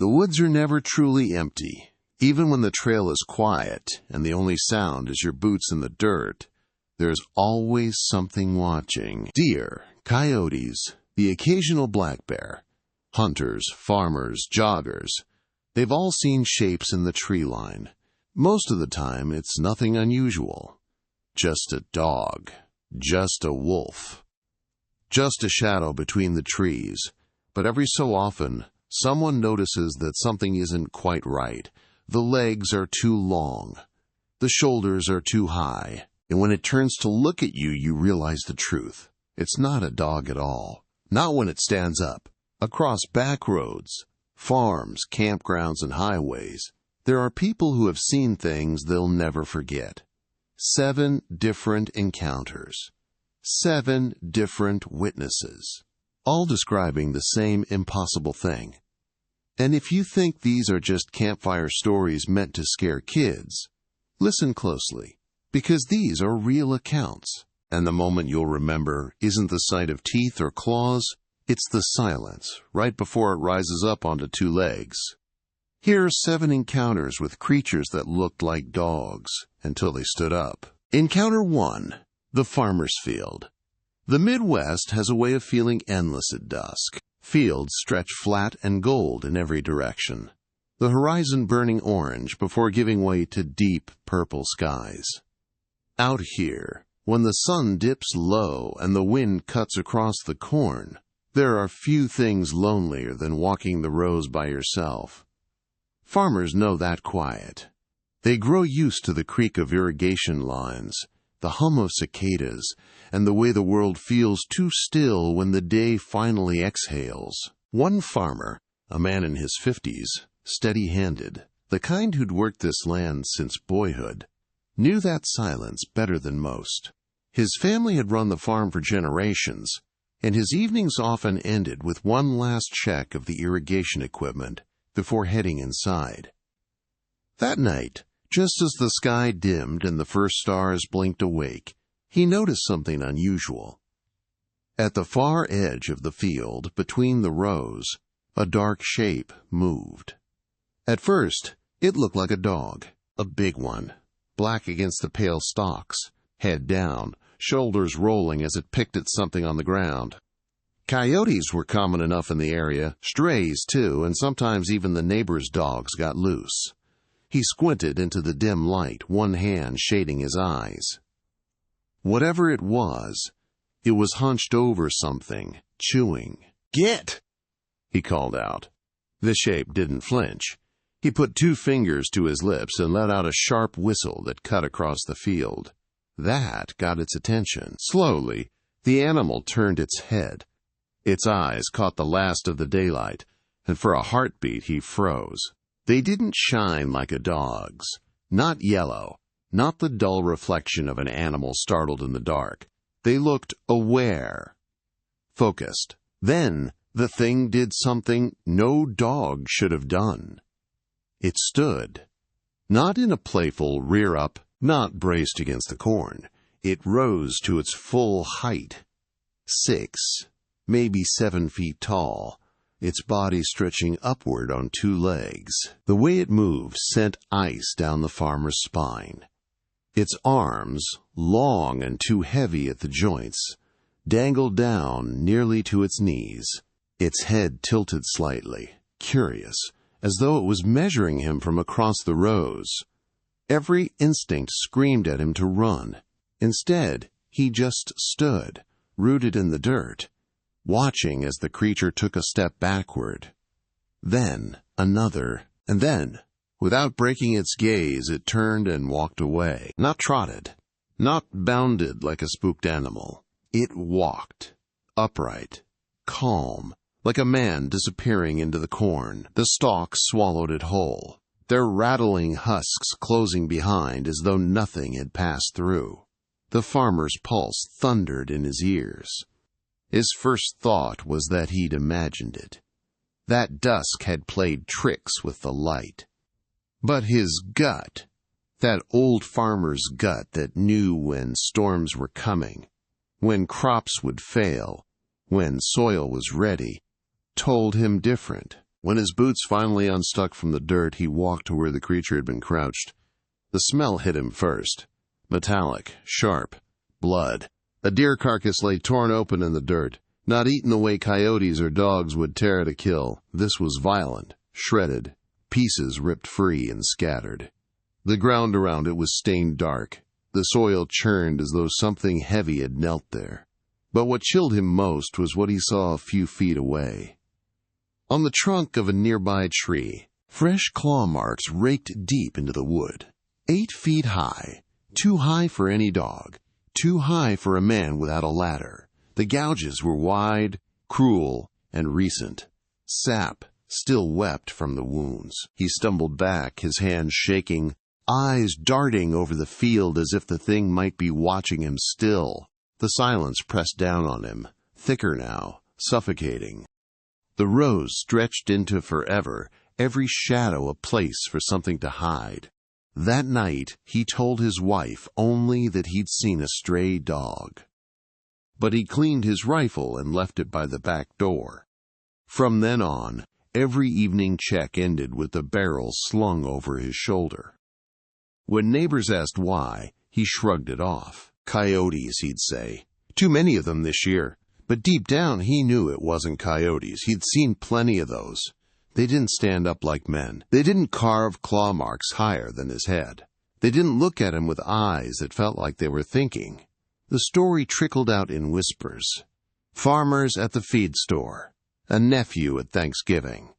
The woods are never truly empty. Even when the trail is quiet and the only sound is your boots in the dirt, there's always something watching. Deer, coyotes, the occasional black bear, hunters, farmers, joggers. They've all seen shapes in the tree line. Most of the time, it's nothing unusual. Just a dog. Just a wolf. Just a shadow between the trees. But every so often, someone notices that something isn't quite right. The legs are too long. The shoulders are too high. And when it turns to look at you, you realize the truth. It's not a dog at all. Not when it stands up. Across back roads, farms, campgrounds, and highways, there are people who have seen things they'll never forget. 7 different encounters. 7 different witnesses. All describing the same impossible thing. And if you think these are just campfire stories meant to scare kids, listen closely, because these are real accounts. And the moment you'll remember isn't the sight of teeth or claws, it's the silence right before it rises up onto 2 legs. Here are 7 encounters with creatures that looked like dogs until they stood up. Encounter 1. The farmer's field. The Midwest has a way of feeling endless at dusk. Fields stretch flat and gold in every direction, the horizon burning orange before giving way to deep purple skies. Out here, when the sun dips low and the wind cuts across the corn, there are few things lonelier than walking the rows by yourself. Farmers know that quiet. They grow used to the creak of irrigation lines, the hum of cicadas, and the way the world feels too still when the day finally exhales. One farmer, a man in his 50s, steady-handed, the kind who'd worked this land since boyhood, knew that silence better than most. His family had run the farm for generations, and his evenings often ended with one last check of the irrigation equipment before heading inside. That night, just as the sky dimmed and the first stars blinked awake, he noticed something unusual. At the far edge of the field, between the rows, a dark shape moved. At first, it looked like a dog, a big one, black against the pale stalks, head down, shoulders rolling as it picked at something on the ground. Coyotes were common enough in the area, strays too, and sometimes even the neighbors' dogs got loose. He squinted into the dim light, one hand shading his eyes. Whatever it was hunched over something, chewing. "Get!" he called out. The shape didn't flinch. He put 2 fingers to his lips and let out a sharp whistle that cut across the field. That got its attention. Slowly, the animal turned its head. Its eyes caught the last of the daylight, and for a heartbeat he froze. They didn't shine like a dog's. Not yellow, not the dull reflection of an animal startled in the dark. They looked aware, focused. Then the thing did something no dog should have done. It stood, not in a playful rear-up, not braced against the corn. It rose to its full height, 6, maybe 7 feet tall, its body stretching upward on 2 legs. The way it moved sent ice down the farmer's spine. Its arms, long and too heavy at the joints, dangled down nearly to its knees. Its head tilted slightly, curious, as though it was measuring him from across the rows. Every instinct screamed at him to run. Instead, he just stood, rooted in the dirt, watching as the creature took a step backward. Then another, and then, without breaking its gaze, it turned and walked away. Not trotted, not bounded like a spooked animal. It walked, upright, calm, like a man disappearing into the corn. The stalks swallowed it whole, their rattling husks closing behind as though nothing had passed through. The farmer's pulse thundered in his ears. His first thought was that he'd imagined it. That dusk had played tricks with the light. But his gut, that old farmer's gut that knew when storms were coming, when crops would fail, when soil was ready, told him different. When his boots finally unstuck from the dirt, he walked to where the creature had been crouched. The smell hit him first. Metallic, sharp, blood. A deer carcass lay torn open in the dirt, not eaten the way coyotes or dogs would tear at a kill. This was violent, shredded, pieces ripped free and scattered. The ground around it was stained dark. The soil churned as though something heavy had knelt there. But what chilled him most was what he saw a few feet away. On the trunk of a nearby tree, fresh claw marks raked deep into the wood. 8 feet high, too high for any dog, too high for a man without a ladder. The gouges were wide, cruel, and recent. Sap still wept from the wounds. He stumbled back, his hands shaking, eyes darting over the field as if the thing might be watching him still. The silence pressed down on him, thicker now, suffocating. The rows stretched into forever, every shadow a place for something to hide. That night, he told his wife only that he'd seen a stray dog. But he cleaned his rifle and left it by the back door. From then on, every evening check ended with the barrel slung over his shoulder. When neighbors asked why, he shrugged it off. Coyotes, he'd say. Too many of them this year. But deep down, he knew it wasn't coyotes. He'd seen plenty of those. They didn't stand up like men. They didn't carve claw marks higher than his head. They didn't look at him with eyes that felt like they were thinking. The story trickled out in whispers. Farmers at the feed store. A nephew at Thanksgiving.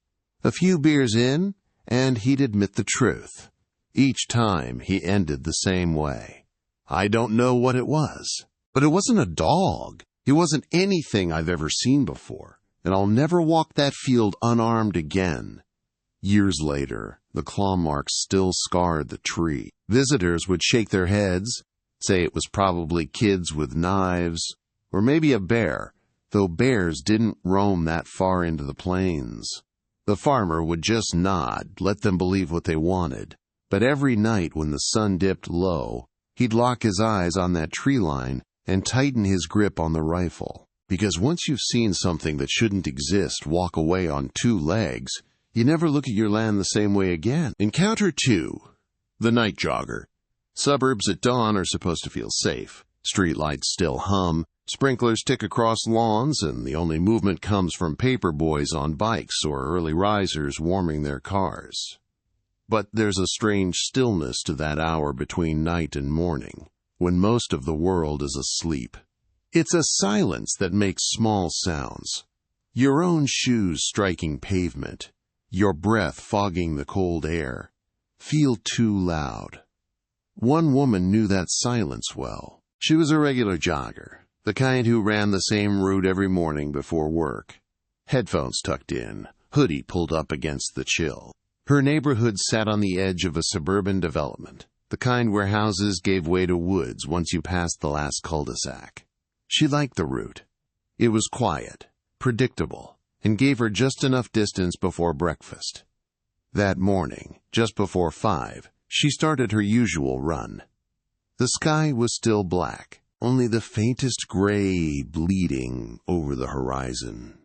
A few beers in, and he'd admit the truth. Each time, he ended the same way. I don't know what it was, but it wasn't a dog. It wasn't anything I've ever seen before, and I'll never walk that field unarmed again. Years later, the claw marks still scarred the tree. Visitors would shake their heads, say it was probably kids with knives, or maybe a bear, though bears didn't roam that far into the plains. The farmer would just nod, let them believe what they wanted. But every night when the sun dipped low, he'd lock his eyes on that tree line and tighten his grip on the rifle. Because once you've seen something that shouldn't exist walk away on 2 legs, you never look at your land the same way again. Encounter 2. The Night Jogger. Suburbs at dawn are supposed to feel safe. Streetlights still hum, sprinklers tick across lawns, and the only movement comes from paper boys on bikes or early risers warming their cars. But there's a strange stillness to that hour between night and morning, when most of the world is asleep. It's a silence that makes small sounds. Your own shoes striking pavement, your breath fogging the cold air, feel too loud. One woman knew that silence well. She was a regular jogger, the kind who ran the same route every morning before work. Headphones tucked in, hoodie pulled up against the chill. Her neighborhood sat on the edge of a suburban development, the kind where houses gave way to woods once you passed the last cul-de-sac. She liked the route. It was quiet, predictable, and gave her just enough distance before breakfast. That morning, just before 5, she started her usual run. The sky was still black, only the faintest gray bleeding over the horizon.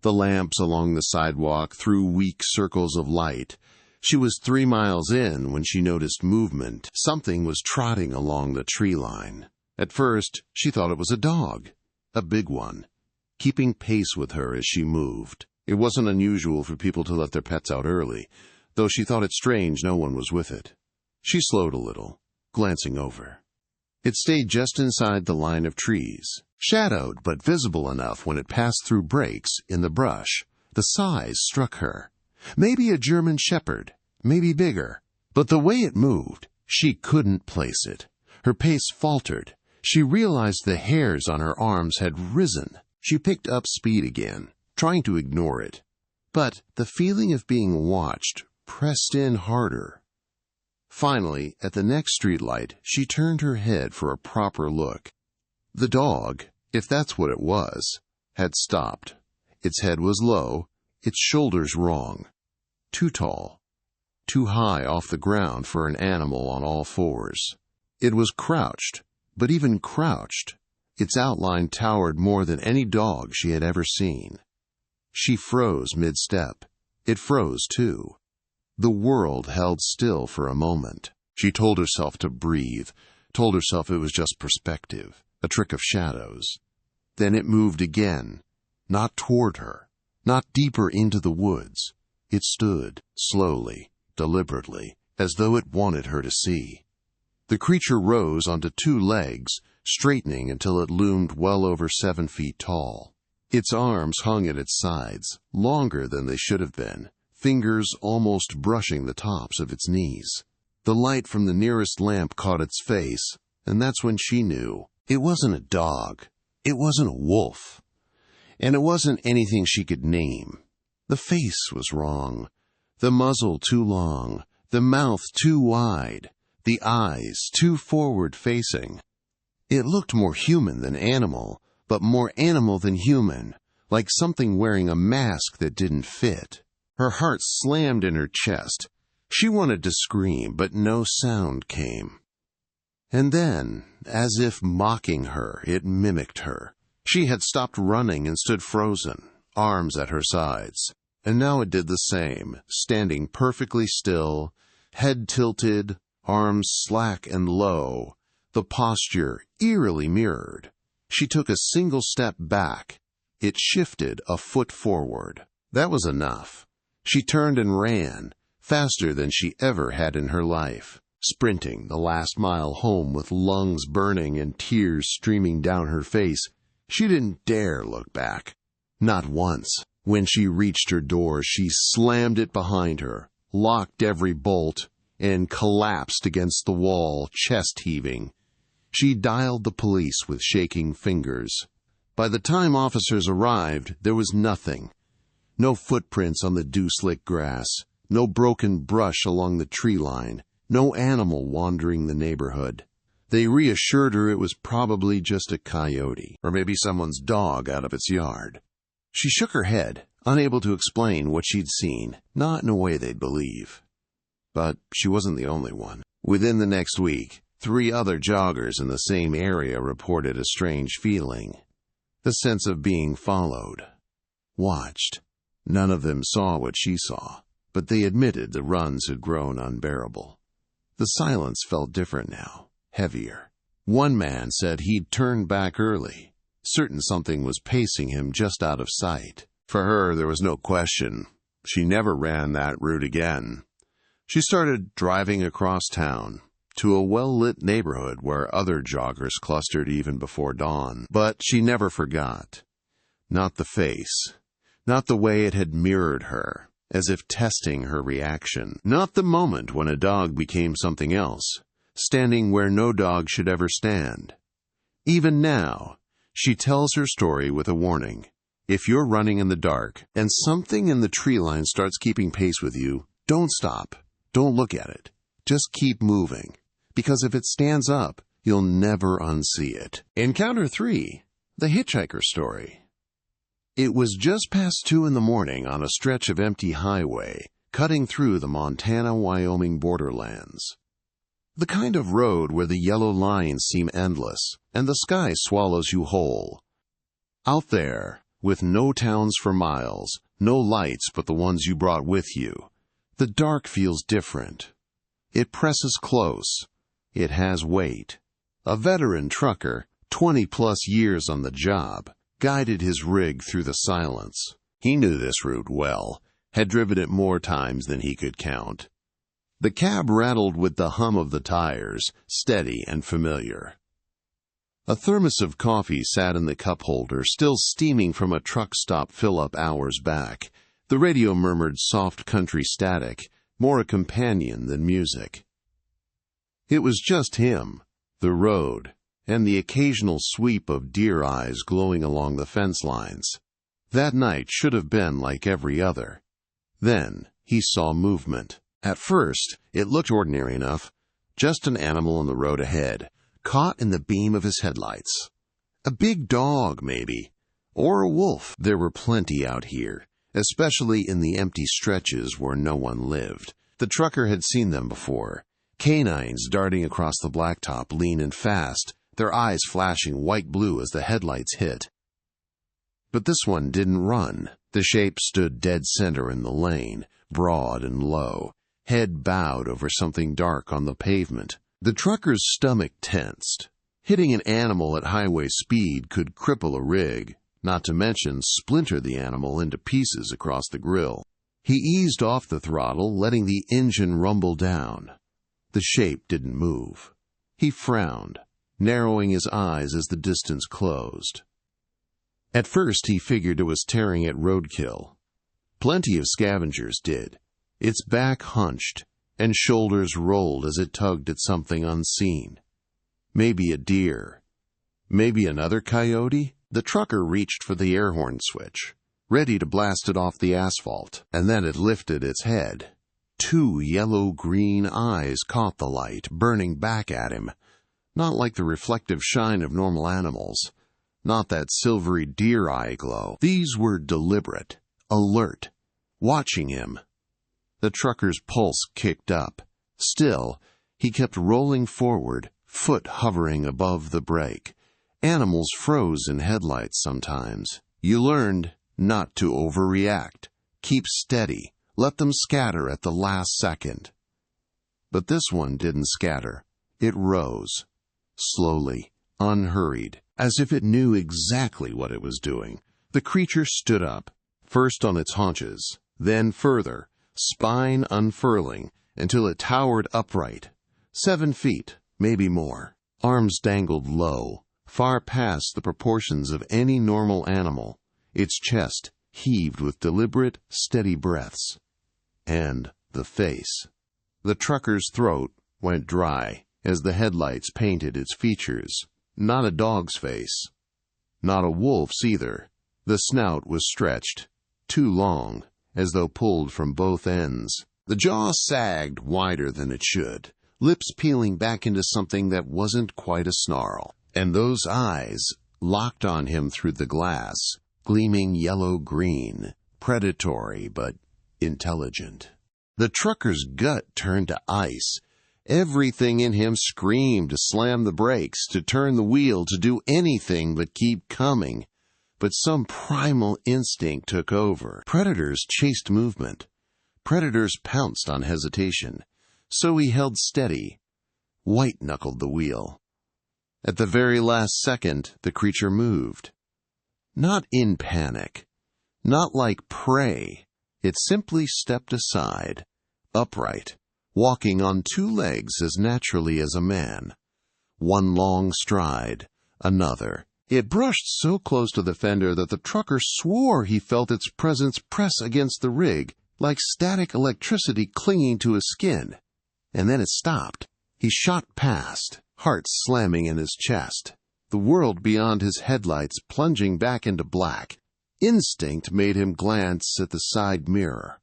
The lamps along the sidewalk threw weak circles of light. She was 3 miles in when she noticed movement. Something was trotting along the tree line. At first, she thought it was a dog, a big one, keeping pace with her as she moved. It wasn't unusual for people to let their pets out early, though she thought it strange no one was with it. She slowed a little, glancing over. It stayed just inside the line of trees, shadowed but visible enough when it passed through breaks in the brush. The size struck her. Maybe a German shepherd, maybe bigger. But the way it moved, she couldn't place it. Her pace faltered. She realized the hairs on her arms had risen. She picked up speed again, trying to ignore it. But the feeling of being watched pressed in harder. Finally, at the next streetlight, she turned her head for a proper look. The dog, if that's what it was, had stopped. Its head was low, its shoulders wrong. Too tall, too high off the ground for an animal on all fours. It was crouched, but even crouched, its outline towered more than any dog she had ever seen. She froze mid-step, It froze, too. The world held still for a moment. She told herself to breathe, told herself it was just perspective, a trick of shadows. Then it moved again, not toward her, not deeper into the woods. It stood, slowly, deliberately, as though it wanted her to see. The creature rose onto 2 legs, straightening until it loomed well over 7 feet tall. Its arms hung at its sides, longer than they should have been, fingers almost brushing the tops of its knees. The light from the nearest lamp caught its face, and that's when she knew. It wasn't a dog. It wasn't a wolf. And it wasn't anything she could name. The face was wrong. The muzzle too long. The mouth too wide. The eyes too forward-facing. It looked more human than animal, but more animal than human, like something wearing a mask that didn't fit. Her heart slammed in her chest. She wanted to scream, but no sound came. And then, as if mocking her, it mimicked her. She had stopped running and stood frozen, arms at her sides. And now it did the same, standing perfectly still, head tilted, arms slack and low, the posture eerily mirrored. She took a single step back. It shifted a foot forward. That was enough. She turned and ran, faster than she ever had in her life, sprinting the last mile home with lungs burning and tears streaming down her face. She didn't dare look back. Not once. When she reached her door, she slammed it behind her, locked every bolt, and collapsed against the wall, chest heaving. She dialed the police with shaking fingers. By the time officers arrived, there was nothing. No footprints on the dew-slick grass, no broken brush along the tree line, no animal wandering the neighborhood. They reassured her it was probably just a coyote, or maybe someone's dog out of its yard. She shook her head, unable to explain what she'd seen, not in a way they'd believe. But she wasn't the only one. Within the next week, 3 other joggers in the same area reported a strange feeling. The sense of being followed, watched. None of them saw what she saw, but they admitted the runs had grown unbearable. The silence felt different now, heavier. One man said he'd turned back early, certain something was pacing him just out of sight. For her, there was no question. She never ran that route again. She started driving across town, to a well-lit neighborhood where other joggers clustered even before dawn. But she never forgot. Not the face. Not the way it had mirrored her, as if testing her reaction. Not the moment when a dog became something else, standing where no dog should ever stand. Even now, she tells her story with a warning. If you're running in the dark, and something in the tree line starts keeping pace with you, don't stop. Don't look at it. Just keep moving. Because if it stands up, you'll never unsee it. Encounter 3, the hitchhiker story. It was just past 2 in the morning on a stretch of empty highway, cutting through the Montana-Wyoming borderlands. The kind of road where the yellow lines seem endless, and the sky swallows you whole. Out there, with no towns for miles, no lights but the ones you brought with you, the dark feels different. It presses close. It has weight. A veteran trucker, 20-plus years on the job, guided his rig through the silence. He knew this route well, had driven it more times than he could count. The cab rattled with the hum of the tires, steady and familiar. A thermos of coffee sat in the cup holder, still steaming from a truck stop fill-up hours back. The radio murmured soft country static, more a companion than music. It was just him, the road, and the occasional sweep of deer eyes glowing along the fence lines. That night should have been like every other. Then he saw movement. At first, it looked ordinary enough, just an animal on the road ahead, caught in the beam of his headlights. A big dog, maybe, or a wolf. There were plenty out here, especially in the empty stretches where no one lived. The trucker had seen them before. Canines darting across the blacktop, lean and fast, their eyes flashing white-blue as the headlights hit. But this one didn't run. The shape stood dead center in the lane, broad and low, head bowed over something dark on the pavement. The trucker's stomach tensed. Hitting an animal at highway speed could cripple a rig, not to mention splinter the animal into pieces across the grill. He eased off the throttle, letting the engine rumble down. The shape didn't move. He frowned, narrowing his eyes as the distance closed. At first he figured it was tearing at roadkill. Plenty of scavengers did. Its back hunched, and shoulders rolled as it tugged at something unseen. Maybe a deer. Maybe another coyote? The trucker reached for the air horn switch, ready to blast it off the asphalt, and then it lifted its head. 2 yellow-green eyes caught the light, burning back at him. Not like the reflective shine of normal animals. Not that silvery deer eye glow. These were deliberate, alert, watching him. The trucker's pulse kicked up. Still, he kept rolling forward, foot hovering above the brake. Animals froze in headlights sometimes. You learned not to overreact. Keep steady. Let them scatter at the last second. But this one didn't scatter. It rose. Slowly, unhurried, as if it knew exactly what it was doing. The creature stood up, first on its haunches, then further, spine unfurling, until it towered upright. 7 feet, maybe more. Arms dangled low, far past the proportions of any normal animal. Its chest heaved with deliberate, steady breaths. And the face. The trucker's throat went dry as the headlights painted its features. Not a dog's face. Not a wolf's either. The snout was stretched, too long, as though pulled from both ends. The jaw sagged wider than it should, lips peeling back into something that wasn't quite a snarl. And those eyes locked on him through the glass, gleaming yellow-green, predatory but intelligent. The trucker's gut turned to ice. Everything in him screamed to slam the brakes, to turn the wheel, to do anything but keep coming. But some primal instinct took over. Predators chased movement. Predators pounced on hesitation. So he held steady, white-knuckled the wheel. At the very last second, the creature moved. Not in panic. Not like prey. It simply stepped aside, upright, walking on 2 legs as naturally as a man. 1 long stride, another. It brushed so close to the fender that the trucker swore he felt its presence press against the rig, like static electricity clinging to his skin. And then it stopped. He shot past, heart slamming in his chest. The world beyond his headlights plunging back into black. Instinct made him glance at the side mirror.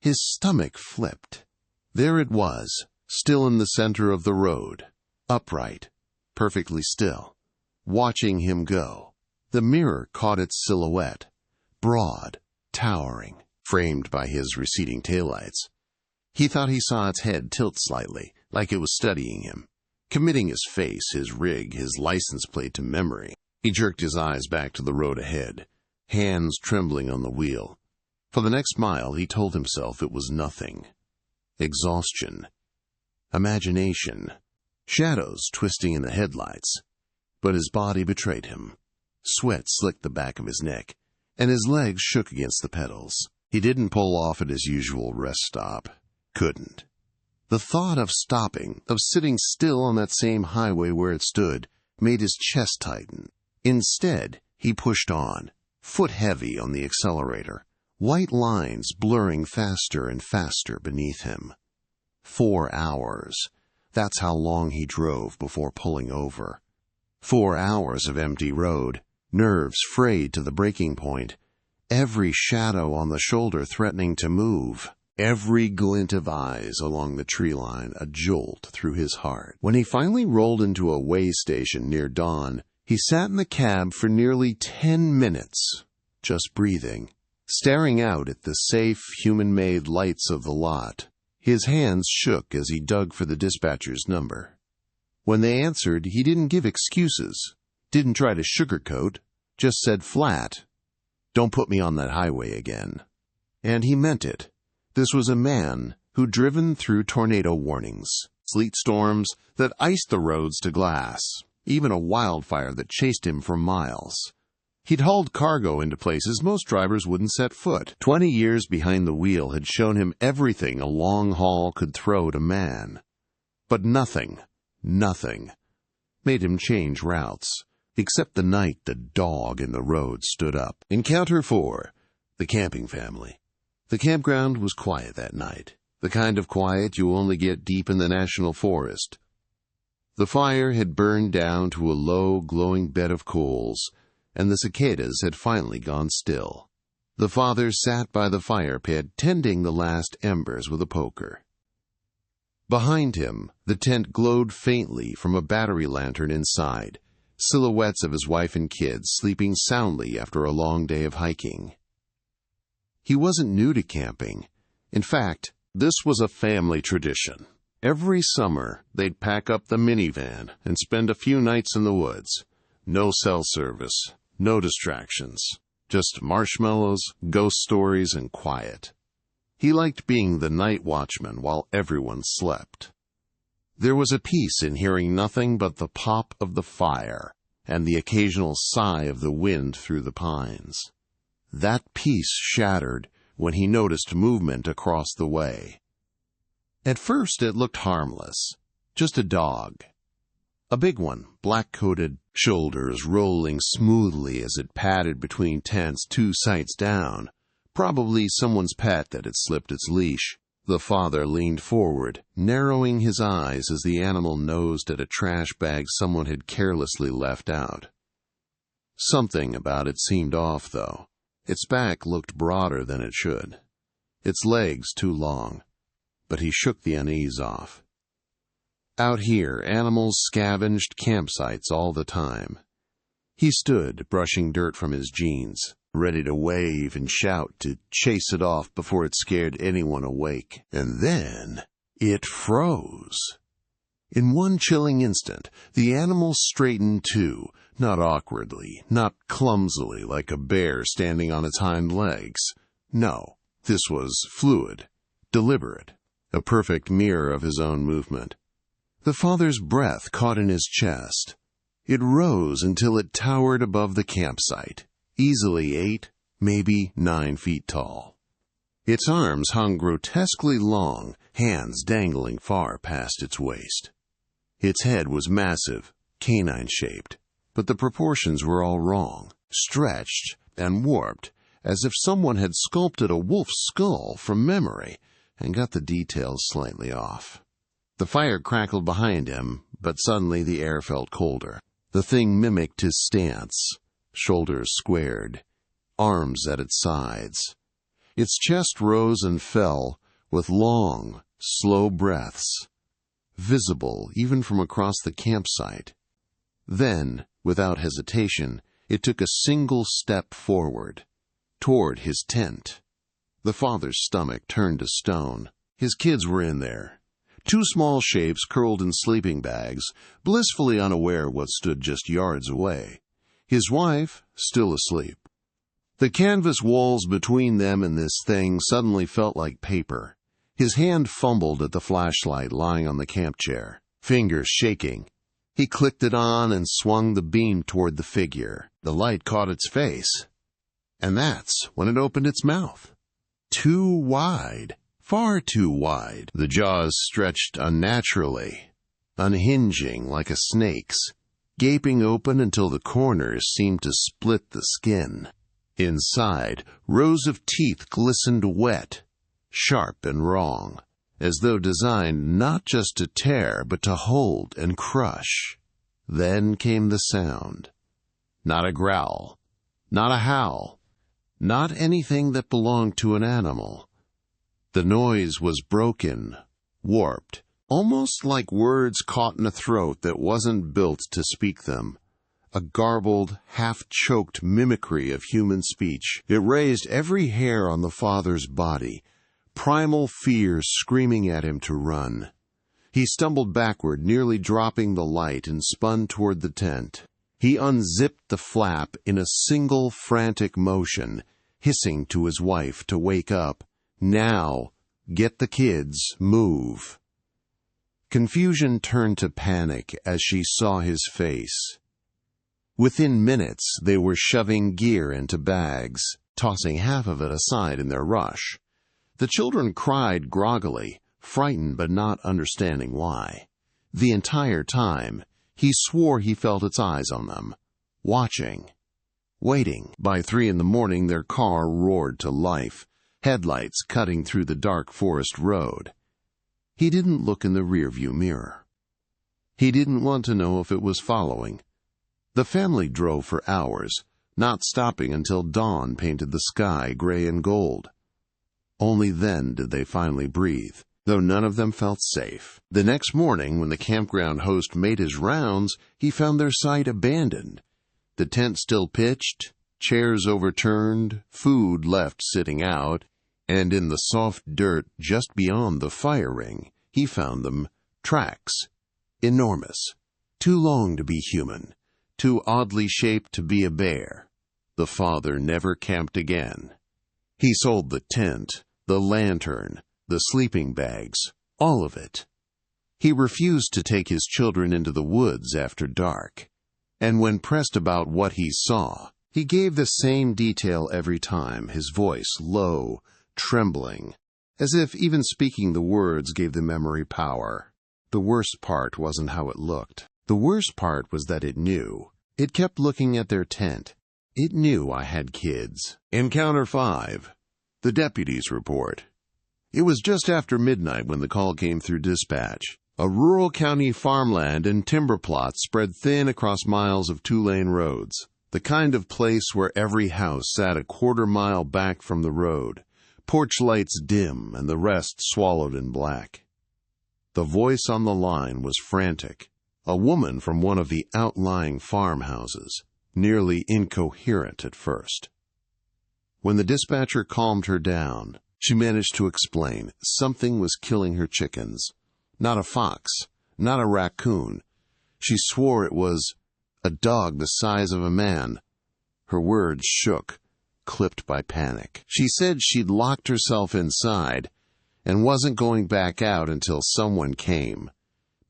His stomach flipped. There it was, still in the center of the road, upright, perfectly still, watching him go. The mirror caught its silhouette, broad, towering, framed by his receding taillights. He thought he saw its head tilt slightly, like it was studying him, committing his face, his rig, his license plate to memory. He jerked his eyes back to the road ahead, hands trembling on the wheel. For the next mile, he told himself it was nothing. Exhaustion. Imagination. Shadows twisting in the headlights. But his body betrayed him. Sweat slicked the back of his neck, and his legs shook against the pedals. He didn't pull off at his usual rest stop. Couldn't. The thought of stopping, of sitting still on that same highway where it stood, made his chest tighten. Instead, he pushed on, foot heavy on the accelerator, white lines blurring faster and faster beneath him. 4 hours. That's how long he drove before pulling over. 4 hours of empty road, nerves frayed to the breaking point, every shadow on the shoulder threatening to move, every glint of eyes along the tree line a jolt through his heart. When he finally rolled into a way station near dawn, he sat in the cab for nearly 10 minutes, just breathing, staring out at the safe, human-made lights of the lot. His hands shook as he dug for the dispatcher's number. When they answered, he didn't give excuses, didn't try to sugarcoat, just said flat, Don't put me on that highway again." And he meant it. This was a man who'd driven through tornado warnings, sleet storms that iced the roads to glass, even a wildfire that chased him for miles. He'd hauled cargo into places most drivers wouldn't set foot. 20 years behind the wheel had shown him everything a long haul could throw to man. But nothing made him change routes, except the night the dog in the road stood up. Encounter 4. The camping family. The campground was quiet that night, the kind of quiet you only get deep in the national forest. The fire had burned down to a low, glowing bed of coals, and the cicadas had finally gone still. The father sat by the fire pit, tending the last embers with a poker. Behind him, the tent glowed faintly from a battery lantern inside, silhouettes of his wife and kids sleeping soundly after a long day of hiking. He wasn't new to camping. In fact, this was a family tradition. Every summer, they'd pack up the minivan and spend a few nights in the woods. No cell service, no distractions, just marshmallows, ghost stories, and quiet. He liked being the night watchman while everyone slept. There was a peace in hearing nothing but the pop of the fire and the occasional sigh of the wind through the pines. That peace shattered when he noticed movement across the way. At first it looked harmless, just a dog. A big one, black-coated, shoulders rolling smoothly as it padded between tents 2 sites down. Probably someone's pet that had slipped its leash. The father leaned forward, narrowing his eyes as the animal nosed at a trash bag someone had carelessly left out. Something about it seemed off, though. Its back looked broader than it should. Its legs too long. But he shook the unease off. Out here, animals scavenged campsites all the time. He stood, brushing dirt from his jeans, ready to wave and shout to chase it off before it scared anyone awake. And then it froze. In one chilling instant, the animal straightened too, not awkwardly, not clumsily like a bear standing on its hind legs. No, this was fluid, deliberate, a perfect mirror of his own movement. The father's breath caught in his chest. It rose until it towered above the campsite, easily 8, maybe 9 feet tall. Its arms hung grotesquely long, hands dangling far past its waist. Its head was massive, canine-shaped, but the proportions were all wrong, stretched and warped, as if someone had sculpted a wolf's skull from memory and got the details slightly off. The fire crackled behind him, but suddenly the air felt colder. The thing mimicked his stance, shoulders squared, arms at its sides. Its chest rose and fell with long, slow breaths, visible even from across the campsite. Then, without hesitation, it took a single step forward, toward his tent. The father's stomach turned to stone. His kids were in there. 2 small shapes curled in sleeping bags, blissfully unaware what stood just yards away. His wife, still asleep. The canvas walls between them and this thing suddenly felt like paper. His hand fumbled at the flashlight lying on the camp chair, fingers shaking. He clicked it on and swung the beam toward the figure. The light caught its face. And that's when it opened its mouth. Too wide. Far too wide. The jaws stretched unnaturally, unhinging like a snake's, gaping open until the corners seemed to split the skin. Inside, rows of teeth glistened wet, sharp and wrong, as though designed not just to tear but to hold and crush. Then came the sound. Not a growl, not a howl, not anything that belonged to an animal. The noise was broken, warped, almost like words caught in a throat that wasn't built to speak them. A garbled, half-choked mimicry of human speech. It raised every hair on the father's body, primal fear screaming at him to run. He stumbled backward, nearly dropping the light, and spun toward the tent. He unzipped the flap in a single frantic motion, hissing to his wife to wake up. "Now, get the kids, move." Confusion turned to panic as she saw his face. Within minutes, they were shoving gear into bags, tossing half of it aside in their rush. The children cried groggily, frightened but not understanding why. The entire time, he swore he felt its eyes on them, watching, waiting. By 3 a.m, their car roared to life, headlights cutting through the dark forest road. He didn't look in the rearview mirror. He didn't want to know if it was following. The family drove for hours, not stopping until dawn painted the sky gray and gold. Only then did they finally breathe, though none of them felt safe. The next morning, when the campground host made his rounds, he found their site abandoned. The tent still pitched, chairs overturned, food left sitting out, and in the soft dirt just beyond the fire ring, he found them tracks. Enormous. Too long to be human. Too oddly shaped to be a bear. The father never camped again. He sold the tent, the lantern, the sleeping bags, all of it. He refused to take his children into the woods after dark. And when pressed about what he saw, he gave the same detail every time, his voice low, trembling, as if even speaking the words gave the memory power. The worst part wasn't how it looked. The worst part was that it knew. It kept looking at their tent. It knew I had kids. Encounter 5. The deputies report. It was just after midnight when the call came through dispatch. A rural county farmland and timber plots spread thin across miles of 2-lane roads. The kind of place where every house sat a quarter-mile back from the road. Porch lights dim and the rest swallowed in black. The voice on the line was frantic. A woman from one of the outlying farmhouses, nearly incoherent at first. When the dispatcher calmed her down, she managed to explain something was killing her chickens. Not a fox, not a raccoon. She swore it was a dog the size of a man. Her words shook, clipped by panic. She said she'd locked herself inside and wasn't going back out until someone came.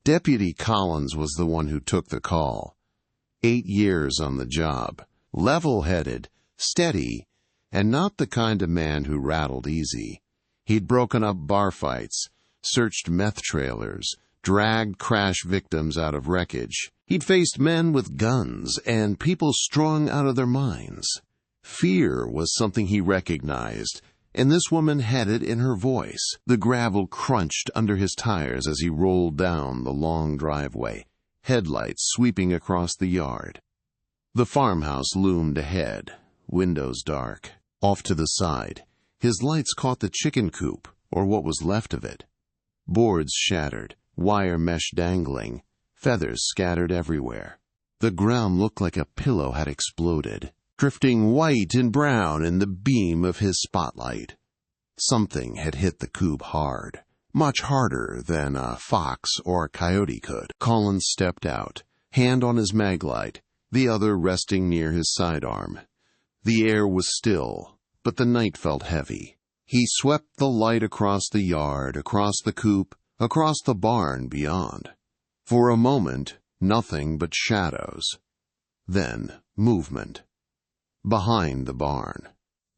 Deputy Collins was the one who took the call. 8 years on the job, level-headed, steady, and not the kind of man who rattled easy. He'd broken up bar fights, searched meth trailers, dragged crash victims out of wreckage. He'd faced men with guns and people strung out of their minds. Fear was something he recognized, and this woman had it in her voice. The gravel crunched under his tires as he rolled down the long driveway, headlights sweeping across the yard. The farmhouse loomed ahead, windows dark. Off to the side, his lights caught the chicken coop, or what was left of it. Boards shattered, wire mesh dangling, feathers scattered everywhere. The ground looked like a pillow had exploded, drifting white and brown in the beam of his spotlight. Something had hit the coop hard, much harder than a fox or a coyote could. Collins stepped out, hand on his maglite, the other resting near his sidearm. The air was still, but the night felt heavy. He swept the light across the yard, across the coop, across the barn beyond. For a moment, nothing but shadows. Then, movement. Behind the barn.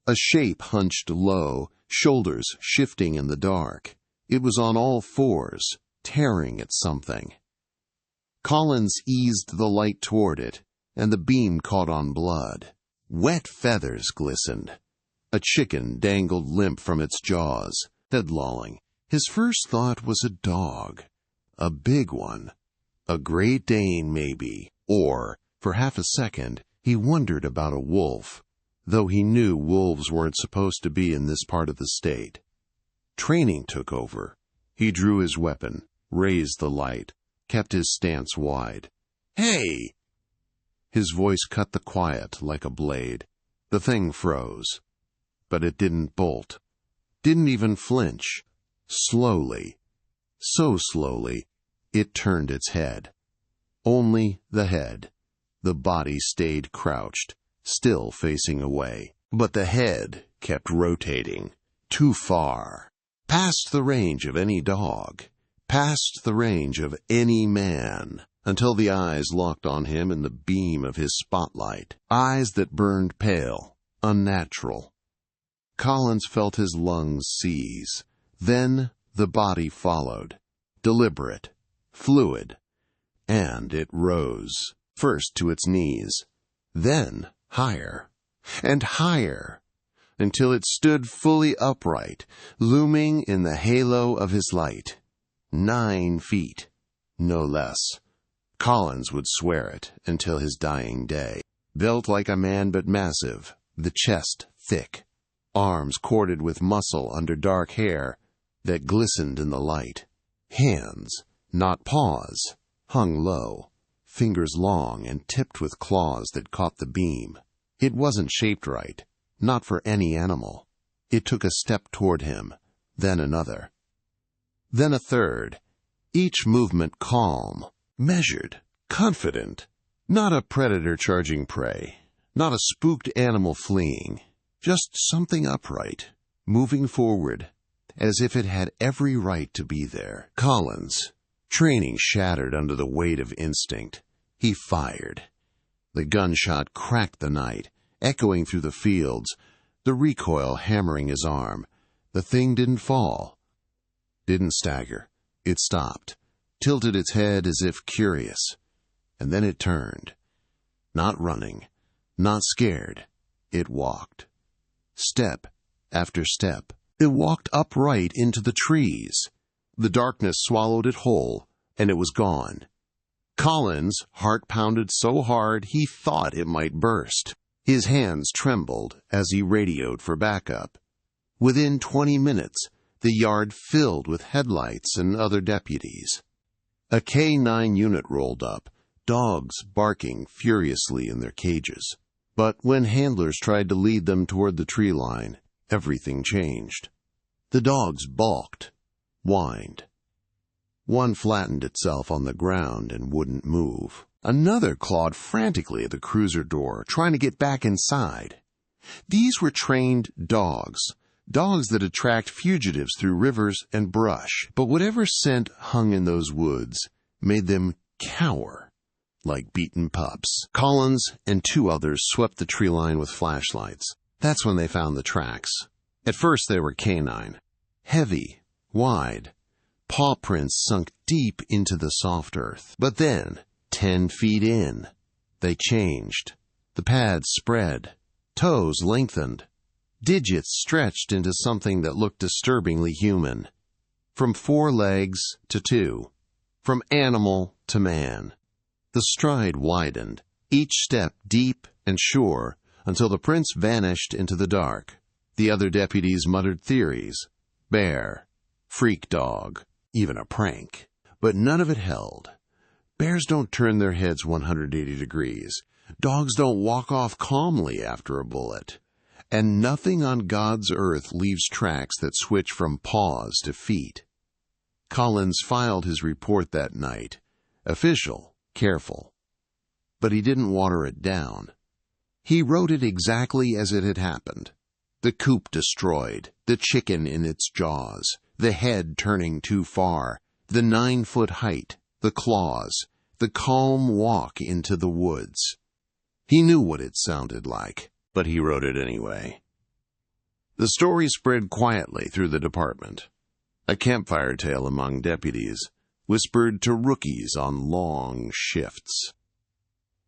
A shape hunched low, shoulders shifting in the dark. It was on all fours, tearing at something. Collins eased the light toward it, and the beam caught on blood. Wet feathers glistened. A chicken dangled limp from its jaws, head lolling. His first thought was a dog. A big one. A Great Dane, maybe. Or, for half a second, he wondered about a wolf, though he knew wolves weren't supposed to be in this part of the state. Training took over. He drew his weapon, raised the light, kept his stance wide. "Hey!" His voice cut the quiet like a blade. The thing froze. But it didn't bolt. Didn't even flinch. Slowly. So slowly, it turned its head. Only the head. The body stayed crouched, still facing away, but the head kept rotating, too far, past the range of any dog, past the range of any man, until the eyes locked on him in the beam of his spotlight, eyes that burned pale, unnatural. Collins felt his lungs seize. Then the body followed, deliberate, fluid, and it rose, first to its knees, then higher and higher, until it stood fully upright, looming in the halo of his light. 9 feet, no less. Collins would swear it until his dying day. Built like a man but massive, the chest thick, arms corded with muscle under dark hair that glistened in the light. Hands, not paws, hung low, fingers long and tipped with claws that caught the beam. It wasn't shaped right, not for any animal. It took a step toward him, then another, then a third, each movement calm, measured, confident. Not a predator charging prey, not a spooked animal fleeing, just something upright, moving forward, as if it had every right to be there. Collins, training shattered under the weight of instinct, he fired. The gunshot cracked the night, echoing through the fields, the recoil hammering his arm. The thing didn't fall, didn't stagger. It stopped, tilted its head as if curious, and then it turned. Not running, not scared, it walked. Step after step, it walked upright into the trees. The darkness swallowed it whole, and it was gone. Collins' heart pounded so hard he thought it might burst. His hands trembled as he radioed for backup. Within 20 minutes, the yard filled with headlights and other deputies. A K-9 unit rolled up, dogs barking furiously in their cages. But when handlers tried to lead them toward the tree line, everything changed. The dogs balked, whined. One flattened itself on the ground and wouldn't move. Another clawed frantically at the cruiser door, trying to get back inside. These were trained dogs, dogs that attract fugitives through rivers and brush. But whatever scent hung in those woods made them cower like beaten pups. Collins and 2 others swept the tree line with flashlights. That's when they found the tracks. At first they were canine, heavy, wide, paw prints sunk deep into the soft earth. But then, 10 feet in, they changed. The pads spread, toes lengthened, digits stretched into something that looked disturbingly human. From 4 legs to 2, from animal to man. The stride widened, each step deep and sure, until the prints vanished into the dark. The other deputies muttered theories: bear, freak dog, even a prank. But none of it held. Bears don't turn their heads 180 degrees. Dogs don't walk off calmly after a bullet. And nothing on God's earth leaves tracks that switch from paws to feet. Collins filed his report that night. Official, careful. But he didn't water it down. He wrote it exactly as it had happened. The coop destroyed, the chicken in its jaws, the head turning too far, the 9-foot height, the claws, the calm walk into the woods. He knew what it sounded like, but he wrote it anyway. The story spread quietly through the department. A campfire tale among deputies, whispered to rookies on long shifts.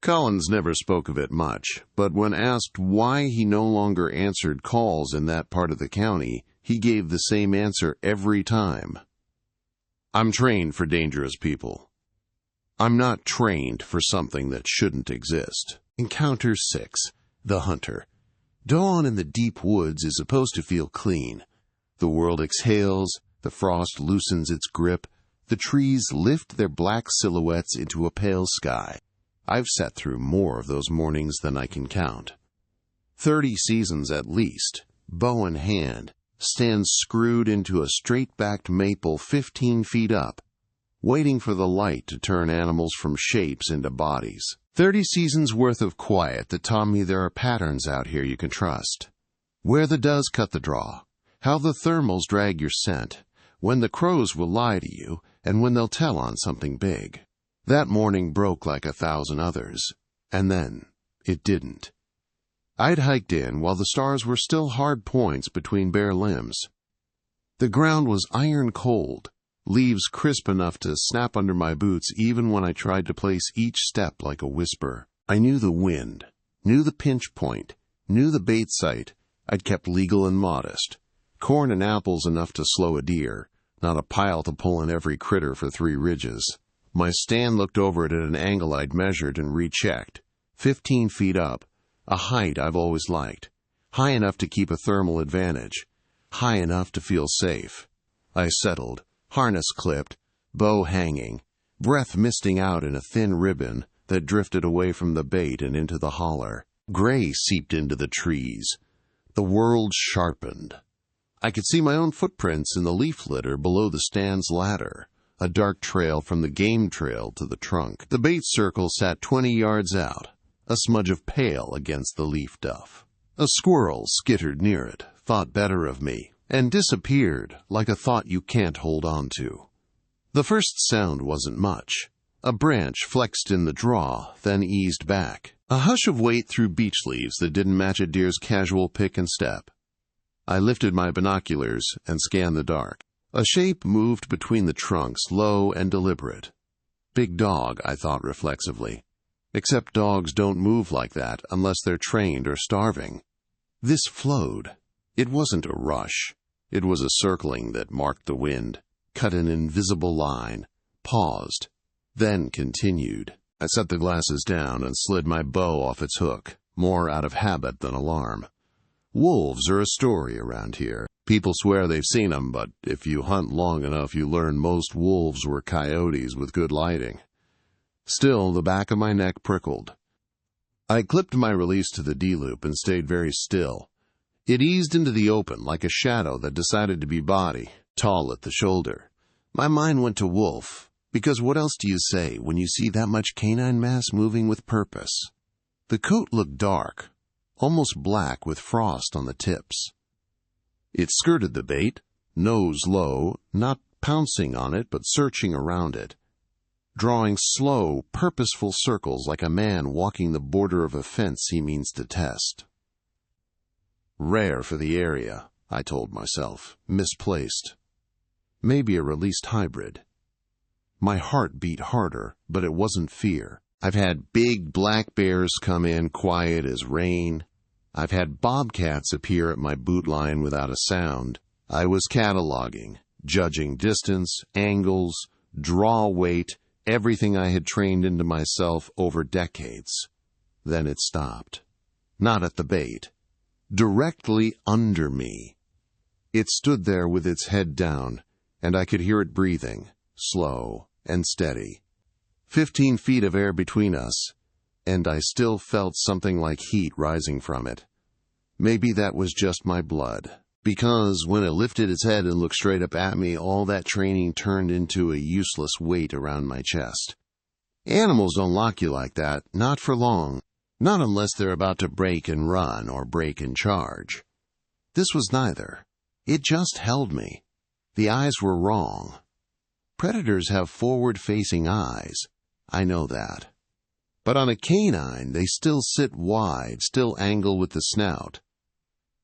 Collins never spoke of it much, but when asked why he no longer answered calls in that part of the county, he gave the same answer every time. I'm trained for dangerous people. I'm not trained for something that shouldn't exist. Encounter 6. The Hunter. Dawn in the deep woods is supposed to feel clean. The world exhales, the frost loosens its grip, the trees lift their black silhouettes into a pale sky. I've sat through more of those mornings than I can count. 30 seasons at least, bow in hand, stands screwed into a straight-backed maple 15 feet up, waiting for the light to turn animals from shapes into bodies. 30 seasons worth of quiet that taught me there are patterns out here you can trust. Where the does cut the draw, how the thermals drag your scent, when the crows will lie to you, and when they'll tell on something big. That morning broke like 1,000 others, and then it didn't. I'd hiked in while the stars were still hard points between bare limbs. The ground was iron cold, leaves crisp enough to snap under my boots even when I tried to place each step like a whisper. I knew the wind, knew the pinch point, knew the bait site. I'd kept legal and modest. Corn and apples enough to slow a deer, not a pile to pull in every critter for 3 ridges. My stand looked over it at an angle I'd measured and rechecked. 15 feet up, a height I've always liked. High enough to keep a thermal advantage. High enough to feel safe. I settled, harness clipped, bow hanging, breath misting out in a thin ribbon that drifted away from the bait and into the holler. Gray seeped into the trees. The world sharpened. I could see my own footprints in the leaf litter below the stand's ladder, a dark trail from the game trail to the trunk. The bait circle sat 20 yards out, a smudge of pale against the leaf duff. A squirrel skittered near it, thought better of me, and disappeared like a thought you can't hold on to. The first sound wasn't much. A branch flexed in the draw, then eased back. A hush of weight through beech leaves that didn't match a deer's casual pick and step. I lifted my binoculars and scanned the dark. A shape moved between the trunks, low and deliberate. Big dog, I thought reflexively. Except dogs don't move like that unless they're trained or starving. This flowed. It wasn't a rush. It was a circling that marked the wind, cut an invisible line, paused, then continued. I set the glasses down and slid my bow off its hook, more out of habit than alarm. Wolves are a story around here. People swear they've seen 'em, but if you hunt long enough, you learn most wolves were coyotes with good lighting. Still, the back of my neck prickled. I clipped my release to the D-loop and stayed very still. It eased into the open like a shadow that decided to be body, tall at the shoulder. My mind went to wolf, because what else do you say when you see that much canine mass moving with purpose? The coat looked dark, almost black with frost on the tips. It skirted the bait, nose low, not pouncing on it but searching around it, drawing slow, purposeful circles like a man walking the border of a fence he means to test. Rare for the area, I told myself, misplaced. Maybe a released hybrid. My heart beat harder, but it wasn't fear. I've had big black bears come in quiet as rain. I've had bobcats appear at my boot line without a sound. I was cataloging, judging distance, angles, draw weight, everything I had trained into myself over decades. Then it stopped. Not at the bait. Directly under me. It stood there with its head down, and I could hear it breathing, slow and steady. 15 feet of air between us, and I still felt something like heat rising from it. Maybe that was just my blood, because when it lifted its head and looked straight up at me, all that training turned into a useless weight around my chest. Animals don't lock you like that, not for long. Not unless they're about to break and run or break and charge. This was neither. It just held me. The eyes were wrong. Predators have forward-facing eyes. I know that. But on a canine, they still sit wide, still angle with the snout.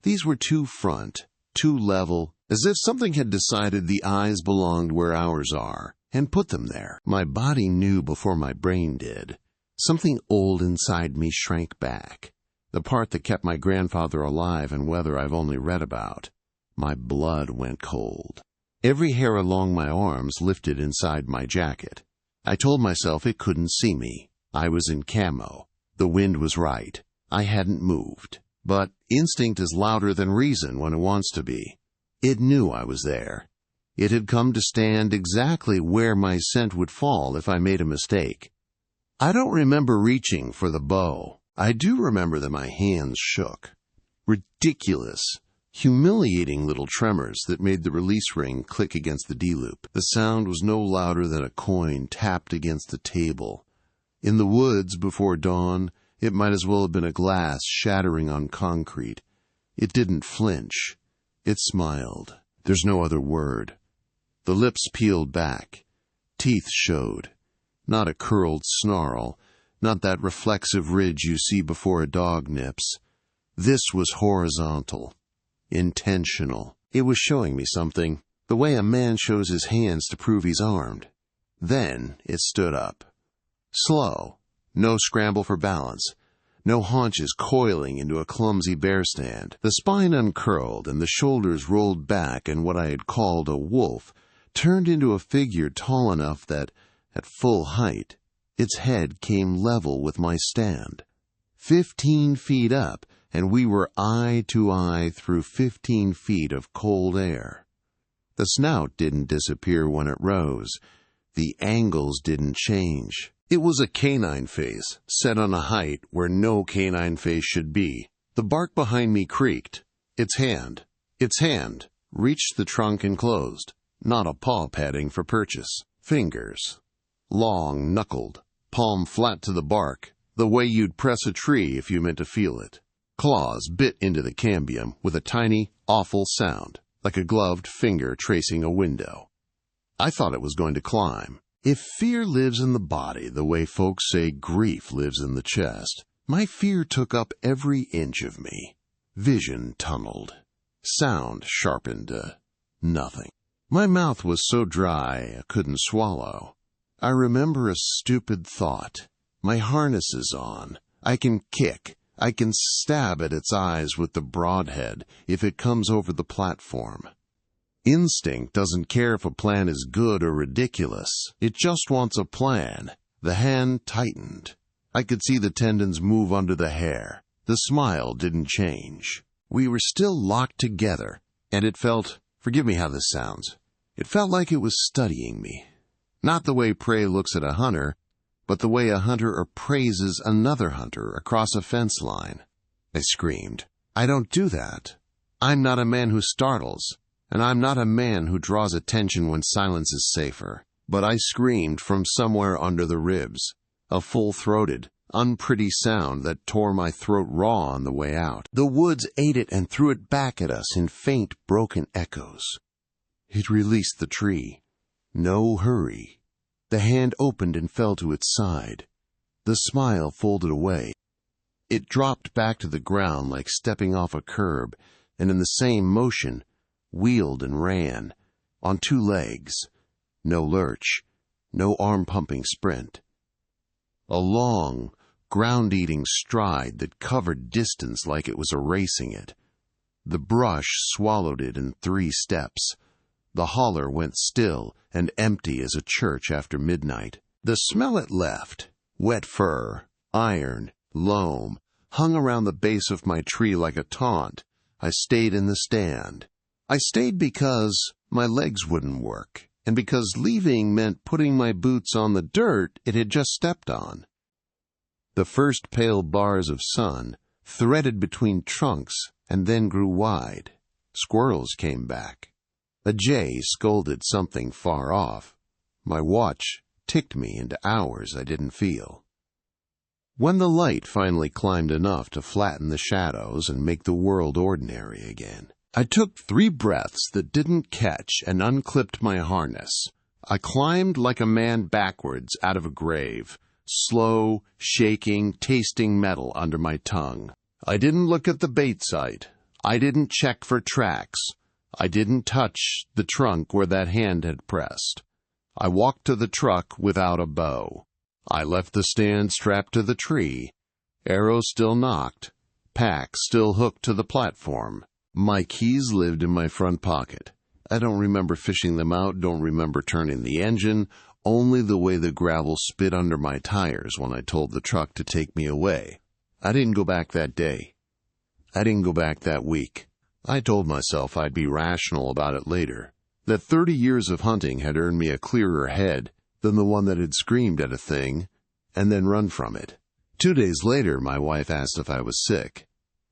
These were too front, too level, as if something had decided the eyes belonged where ours are, and put them there. My body knew before my brain did. Something old inside me shrank back, the part that kept my grandfather alive and whether I've only read about. My blood went cold. Every hair along my arms lifted inside my jacket. I told myself it couldn't see me. I was in camo. The wind was right. I hadn't moved. But instinct is louder than reason when it wants to be. It knew I was there. It had come to stand exactly where my scent would fall if I made a mistake. I don't remember reaching for the bow. I do remember that my hands shook. Ridiculous, humiliating little tremors that made the release ring click against the D-loop. The sound was no louder than a coin tapped against the table. In the woods before dawn, it might as well have been a glass shattering on concrete. It didn't flinch. It smiled. There's no other word. The lips peeled back. Teeth showed. Not a curled snarl, not that reflexive ridge you see before a dog nips. This was horizontal, intentional. It was showing me something, the way a man shows his hands to prove he's armed. Then it stood up. Slow, no scramble for balance, no haunches coiling into a clumsy bear stand. The spine uncurled and the shoulders rolled back, and what I had called a wolf turned into a figure tall enough that, at full height, its head came level with my stand. 15 feet up, and we were eye to eye through 15 feet of cold air. The snout didn't disappear when it rose. The angles didn't change. It was a canine face, set on a height where no canine face should be. The bark behind me creaked. Its hand, reached the trunk and closed, not a paw padding for purchase. Fingers, long, knuckled, palm flat to the bark, the way you'd press a tree if you meant to feel it. Claws bit into the cambium with a tiny, awful sound, like a gloved finger tracing a window. I thought it was going to climb. If fear lives in the body the way folks say grief lives in the chest, my fear took up every inch of me. Vision tunneled. Sound sharpened to nothing. My mouth was so dry I couldn't swallow. I remember a stupid thought. My harness is on. I can kick. I can stab at its eyes with the broadhead if it comes over the platform. Instinct doesn't care if a plan is good or ridiculous. It just wants a plan. The hand tightened. I could see the tendons move under the hair. The smile didn't change. We were still locked together, and it felt, forgive me how this sounds, it felt like it was studying me. Not the way prey looks at a hunter, but the way a hunter appraises another hunter across a fence line. I screamed. I don't do that. I'm not a man who startles, and I'm not a man who draws attention when silence is safer. But I screamed from somewhere under the ribs, a full-throated, unpretty sound that tore my throat raw on the way out. The woods ate it and threw it back at us in faint, broken echoes. It released the tree. No hurry. The hand opened and fell to its side. The smile folded away. It dropped back to the ground like stepping off a curb, and in the same motion, wheeled and ran, on 2 legs. No lurch, no arm-pumping sprint. A long, ground-eating stride that covered distance like it was erasing it. The brush swallowed it in 3 steps. The holler went still and empty as a church after midnight. The smell it left, wet fur, iron, loam, hung around the base of my tree like a taunt. I stayed in the stand. I stayed because my legs wouldn't work, and because leaving meant putting my boots on the dirt it had just stepped on. The first pale bars of sun threaded between trunks and then grew wide. Squirrels came back. A jay scolded something far off. My watch ticked me into hours I didn't feel. When the light finally climbed enough to flatten the shadows and make the world ordinary again, I took 3 breaths that didn't catch and unclipped my harness. I climbed like a man backwards out of a grave, slow, shaking, tasting metal under my tongue. I didn't look at the bait site. I didn't check for tracks. I didn't touch the trunk where that hand had pressed. I walked to the truck without a bow. I left the stand strapped to the tree. Arrow still nocked. Pack still hooked to the platform. My keys lived in my front pocket. I don't remember fishing them out, don't remember turning the engine, only the way the gravel spit under my tires when I told the truck to take me away. I didn't go back that day. I didn't go back that week. I told myself I'd be rational about it later, that 30 years of hunting had earned me a clearer head than the one that had screamed at a thing and then run from it. 2 days later, my wife asked if I was sick.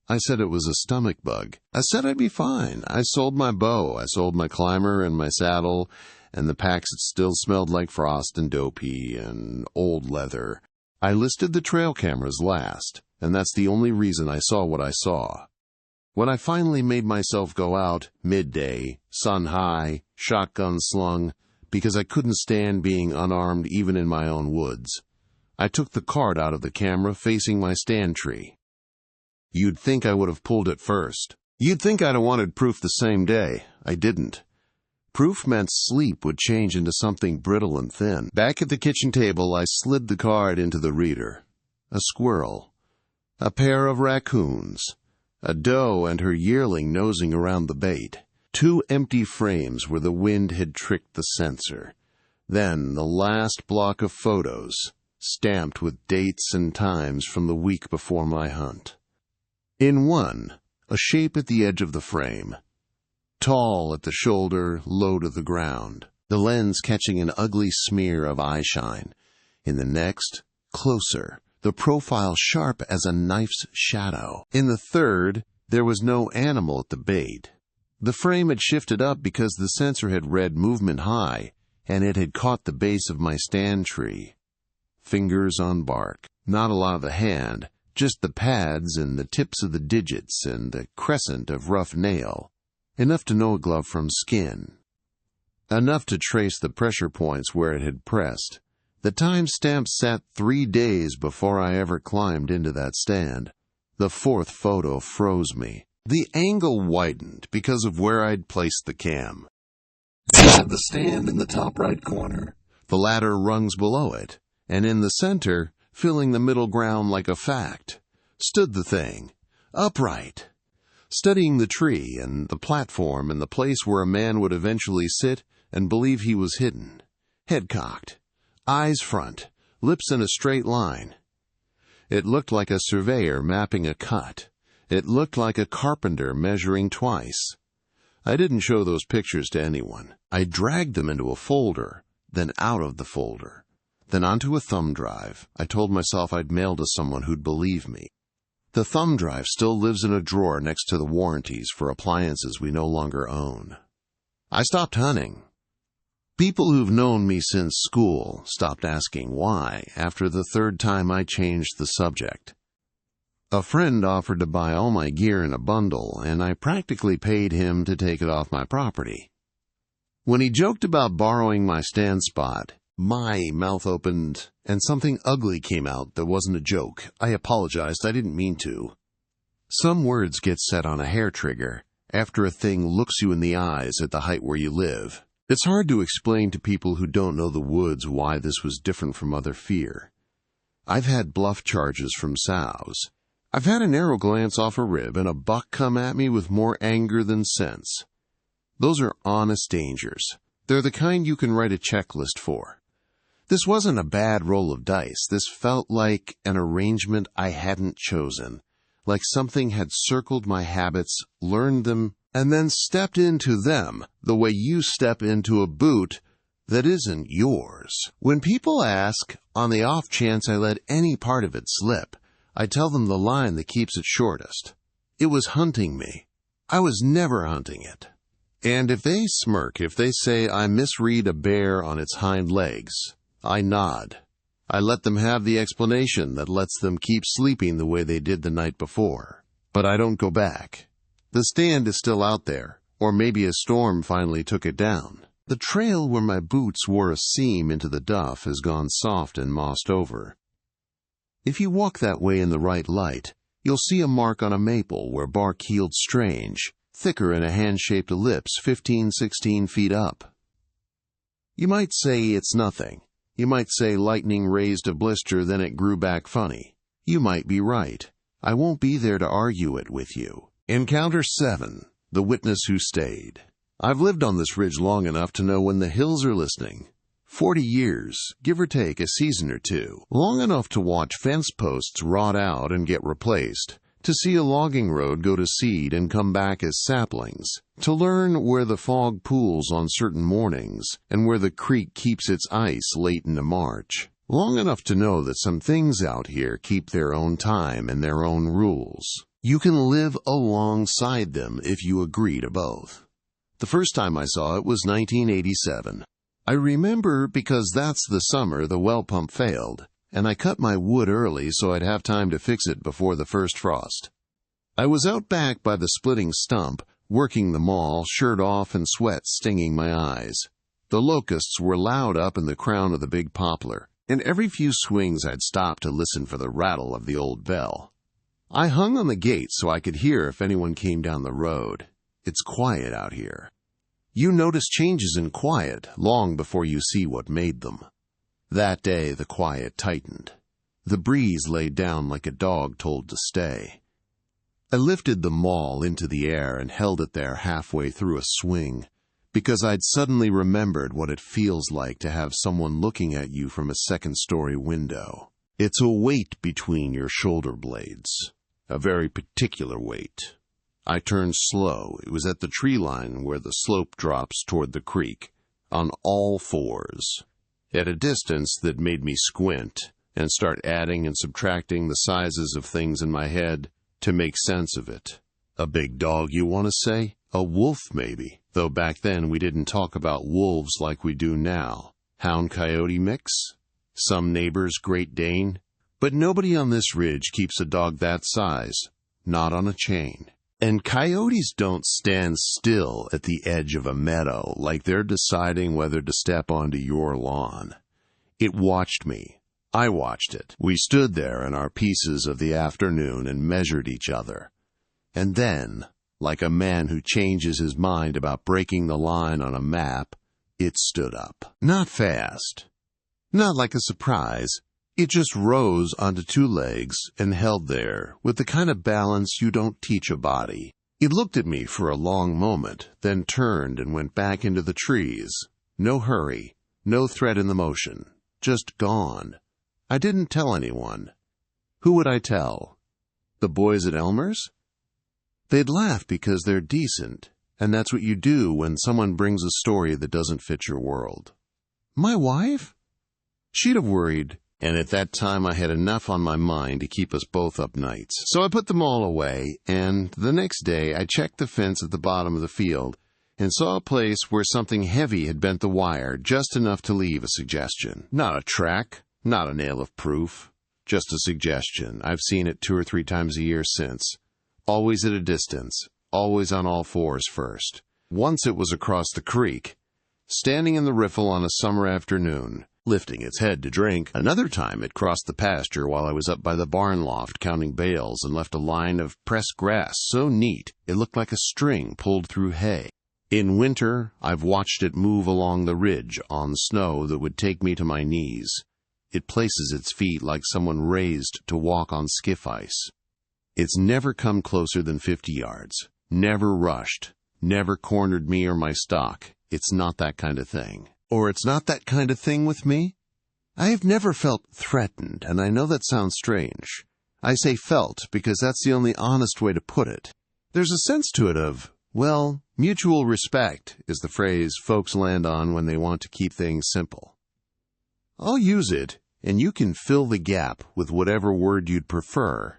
I said it was a stomach bug. I said I'd be fine. I sold my bow, I sold my climber and my saddle, and the packs that still smelled like frost and dopey and old leather. I listed the trail cameras last, and that's the only reason I saw what I saw. When I finally made myself go out, midday, sun high, shotgun slung, because I couldn't stand being unarmed even in my own woods, I took the card out of the camera facing my stand tree. You'd think I would have pulled it first. You'd think I'd have wanted proof the same day. I didn't. Proof meant sleep would change into something brittle and thin. Back at the kitchen table, I slid the card into the reader. A squirrel. A pair of raccoons. A doe and her yearling nosing around the bait. 2 empty frames where the wind had tricked the sensor. Then the last block of photos, stamped with dates and times from the week before my hunt. In one, a shape at the edge of the frame. Tall at the shoulder, low to the ground, the lens catching an ugly smear of eyeshine. In the next, closer, the profile sharp as a knife's shadow. In the third, there was no animal at the bait. The frame had shifted up because the sensor had read movement high, and it had caught the base of my stand tree. Fingers on bark. Not a lot of the hand, just the pads and the tips of the digits and the crescent of rough nail. Enough to know a glove from skin. Enough to trace the pressure points where it had pressed. The timestamp sat 3 days before I ever climbed into that stand. The 4th photo froze me. The angle widened because of where I'd placed the cam. Had the stand in the top right corner, the ladder rungs below it, and in the center, filling the middle ground like a fact, stood the thing, upright, studying the tree and the platform and the place where a man would eventually sit and believe he was hidden, head cocked, eyes front, lips in a straight line. It looked like a surveyor mapping a cut. It looked like a carpenter measuring twice. I didn't show those pictures to anyone. I dragged them into a folder, then out of the folder, then onto a thumb drive. I told myself I'd mail to someone who'd believe me. The thumb drive still lives in a drawer next to the warranties for appliances we no longer own. I stopped hunting. People who've known me since school stopped asking why after the 3rd time I changed the subject. A friend offered to buy all my gear in a bundle, and I practically paid him to take it off my property. When he joked about borrowing my stand spot, my mouth opened, and something ugly came out that wasn't a joke. I apologized, I didn't mean to. Some words get set on a hair trigger after a thing looks you in the eyes at the height where you live. It's hard to explain to people who don't know the woods why this was different from other fear. I've had bluff charges from sows. I've had an arrow glance off a rib and a buck come at me with more anger than sense. Those are honest dangers. They're the kind you can write a checklist for. This wasn't a bad roll of dice. This felt like an arrangement I hadn't chosen, like something had circled my habits, learned them, and then stepped into them the way you step into a boot that isn't yours. When people ask, on the off chance I let any part of it slip, I tell them the line that keeps it shortest. It was hunting me. I was never hunting it. And if they smirk, if they say I misread a bear on its hind legs, I nod. I let them have the explanation that lets them keep sleeping the way they did the night before. But I don't go back. The stand is still out there, or maybe a storm finally took it down. The trail where my boots wore a seam into the duff has gone soft and mossed over. If you walk that way in the right light, you'll see a mark on a maple where bark healed strange, thicker in a hand-shaped ellipse 15-16 feet up. You might say it's nothing. You might say lightning raised a blister, then it grew back funny. You might be right. I won't be there to argue it with you. Encounter 7. The Witness Who Stayed. I've lived on this ridge long enough to know when the hills are listening. 40 years, give or take a season or two. Long enough to watch fence posts rot out and get replaced, to see a logging road go to seed and come back as saplings, to learn where the fog pools on certain mornings and where the creek keeps its ice late into March. Long enough to know that some things out here keep their own time and their own rules. You can live alongside them if you agree to both. The first time I saw it was 1987. I remember because that's the summer the well pump failed, and I cut my wood early so I'd have time to fix it before the first frost. I was out back by the splitting stump, working the maul, shirt off and sweat stinging my eyes. The locusts were loud up in the crown of the big poplar, and every few swings I'd stop to listen for the rattle of the old bell. I hung on the gate so I could hear if anyone came down the road. It's quiet out here. You notice changes in quiet long before you see what made them. That day the quiet tightened. The breeze laid down like a dog told to stay. I lifted the maul into the air and held it there halfway through a swing, because I'd suddenly remembered what it feels like to have someone looking at you from a second-story window. It's a weight between your shoulder blades, a very particular weight. I turned slow. It was at the tree line where the slope drops toward the creek, on all fours, at a distance that made me squint and start adding and subtracting the sizes of things in my head to make sense of it. A big dog, you want to say? A wolf, maybe, though back then we didn't talk about wolves like we do now. Hound-coyote mix? Some neighbor's Great Dane? But nobody on this ridge keeps a dog that size, not on a chain. And coyotes don't stand still at the edge of a meadow like they're deciding whether to step onto your lawn. It watched me. I watched it. We stood there in our pieces of the afternoon and measured each other. And then, like a man who changes his mind about breaking the line on a map, it stood up. Not fast. Not like a surprise. It just rose onto two legs and held there with the kind of balance you don't teach a body. It looked at me for a long moment, then turned and went back into the trees. No hurry, no threat in the motion, just gone. I didn't tell anyone. Who would I tell? The boys at Elmer's? They'd laugh because they're decent, and that's what you do when someone brings a story that doesn't fit your world. My wife? She'd have worried. And at that time I had enough on my mind to keep us both up nights. So I put them all away, and the next day I checked the fence at the bottom of the field and saw a place where something heavy had bent the wire just enough to leave a suggestion. Not a track, not a nail of proof, just a suggestion. I've seen it 2 or 3 times a year since. Always at a distance, always on all fours first. Once it was across the creek, standing in the riffle on a summer afternoon, lifting its head to drink. Another time it crossed the pasture while I was up by the barn loft counting bales and left a line of pressed grass so neat it looked like a string pulled through hay. In winter, I've watched it move along the ridge on snow that would take me to my knees. It places its feet like someone raised to walk on skiff ice. It's never come closer than 50 yards, never rushed, never cornered me or my stock. It's not that kind of thing. Or it's not that kind of thing with me? I have never felt threatened, and I know that sounds strange. I say felt because that's the only honest way to put it. There's a sense to it of, well, mutual respect is the phrase folks land on when they want to keep things simple. I'll use it, and you can fill the gap with whatever word you'd prefer.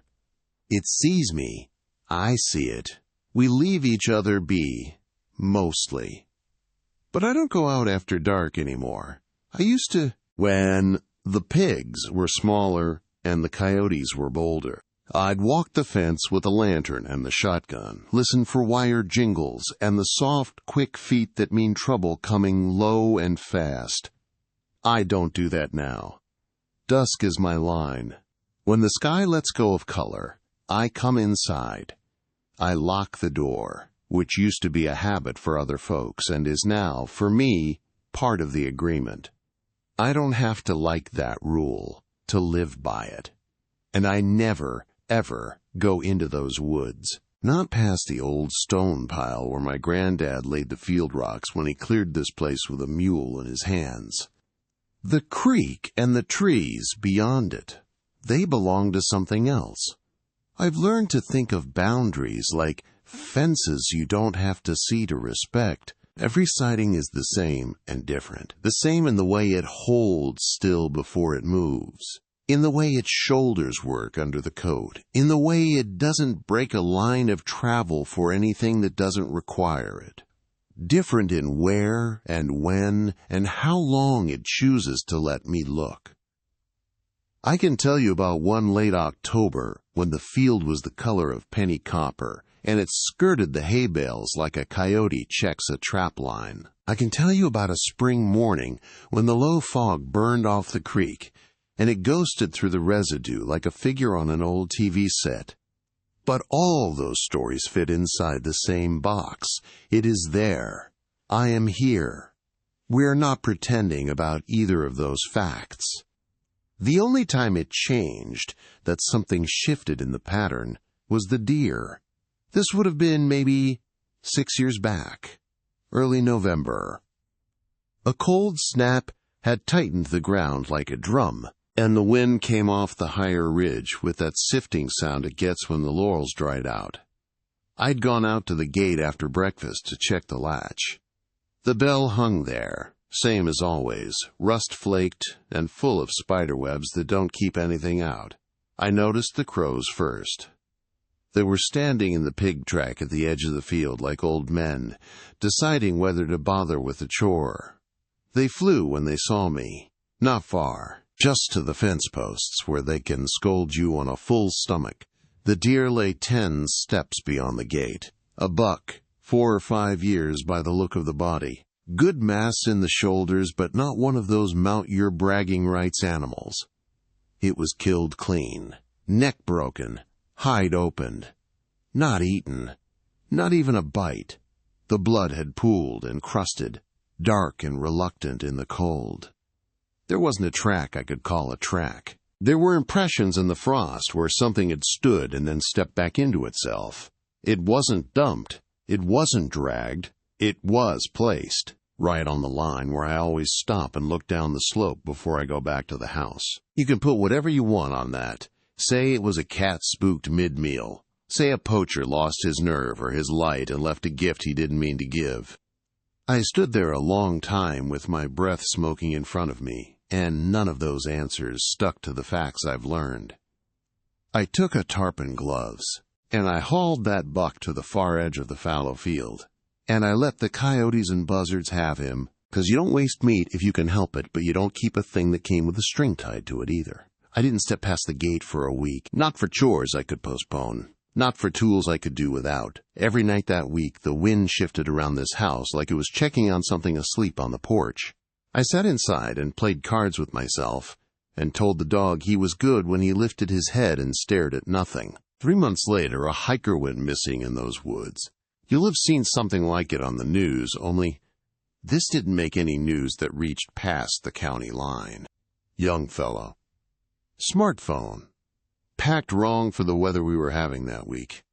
It sees me. I see it. We leave each other be, mostly. But I don't go out after dark anymore. I used to when the pigs were smaller and the coyotes were bolder. I'd walk the fence with a lantern and the shotgun, listen for wire jingles and the soft, quick feet that mean trouble coming low and fast. I don't do that now. Dusk is my line. When the sky lets go of color, I come inside. I lock the door, which used to be a habit for other folks and is now, for me, part of the agreement. I don't have to like that rule, to live by it. And I never, ever go into those woods, not past the old stone pile where my granddad laid the field rocks when he cleared this place with a mule in his hands. The creek and the trees beyond it, they belong to something else. I've learned to think of boundaries like fences you don't have to see to respect. Every sighting is the same and different. The same in the way it holds still before it moves, in the way its shoulders work under the coat, in the way it doesn't break a line of travel for anything that doesn't require it. Different in where and when and how long it chooses to let me look. I can tell you about one late October when the field was the color of penny copper, and it skirted the hay bales like a coyote checks a trap line. I can tell you about a spring morning when the low fog burned off the creek, and it ghosted through the residue like a figure on an old TV set. But all those stories fit inside the same box. It is there. I am here. We're not pretending about either of those facts. The only time it changed, that something shifted in the pattern, was the deer. This would have been maybe 6 years back, early November. A cold snap had tightened the ground like a drum, and the wind came off the higher ridge with that sifting sound it gets when the laurels dried out. I'd gone out to the gate after breakfast to check the latch. The bell hung there, same as always, rust-flaked and full of spiderwebs that don't keep anything out. I noticed the crows first. They were standing in the pig track at the edge of the field like old men, deciding whether to bother with the chore. They flew when they saw me, not far, just to the fence posts where they can scold you on a full stomach. The deer lay 10 steps beyond the gate. A buck, 4 or 5 years by the look of the body. Good mass in the shoulders, but not one of those mount your bragging rights animals. It was killed clean, neck broken, hide opened. Not eaten, not even a bite. The blood had pooled and crusted, dark and reluctant in the cold. There wasn't a track I could call a track. There were impressions in the frost where something had stood and then stepped back into itself. It wasn't dumped. It wasn't dragged. It was placed, right on the line where I always stop and look down the slope before I go back to the house. You can put whatever you want on that. Say it was a cat spooked mid-meal. Say a poacher lost his nerve or his light and left a gift he didn't mean to give. I stood there a long time with my breath smoking in front of me, and none of those answers stuck to the facts I've learned. I took a tarpon gloves, and I hauled that buck to the far edge of the fallow field, and I let the coyotes and buzzards have him, 'cause you don't waste meat if you can help it, but you don't keep a thing that came with a string tied to it either. I didn't step past the gate for a week, not for chores I could postpone, not for tools I could do without. Every night that week, the wind shifted around this house like it was checking on something asleep on the porch. I sat inside and played cards with myself, and told the dog he was good when he lifted his head and stared at nothing. 3 months later, a hiker went missing in those woods. You'll have seen something like it on the news, only this didn't make any news that reached past the county line. Young fellow. Smartphone. Packed wrong for the weather we were having that week.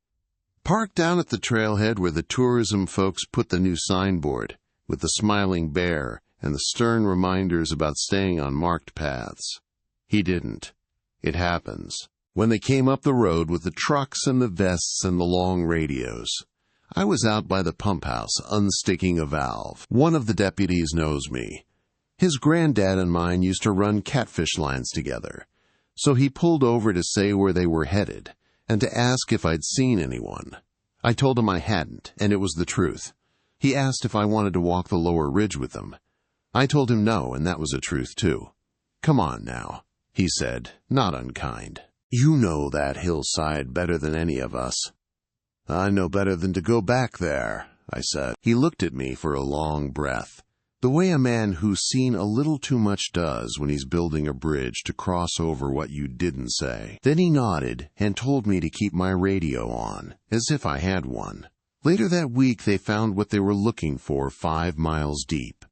Parked down at the trailhead where the tourism folks put the new signboard, with the smiling bear and the stern reminders about staying on marked paths. He didn't. It happens. When they came up the road with the trucks and the vests and the long radios, I was out by the pump house unsticking a valve. One of the deputies knows me. His granddad and mine used to run catfish lines together, so he pulled over to say where they were headed and to ask if I'd seen anyone. I told him I hadn't, and it was the truth. He asked if I wanted to walk the lower ridge with them. I told him no, and that was the truth too. "Come on now," he said, not unkind. "You know that hillside better than any of us." "I know better than to go back there," I said. He looked at me for a long breath, the way a man who's seen a little too much does when he's building a bridge to cross over what you didn't say. Then he nodded and told me to keep my radio on, as if I had one. Later that week they found what they were looking for 5 miles deep.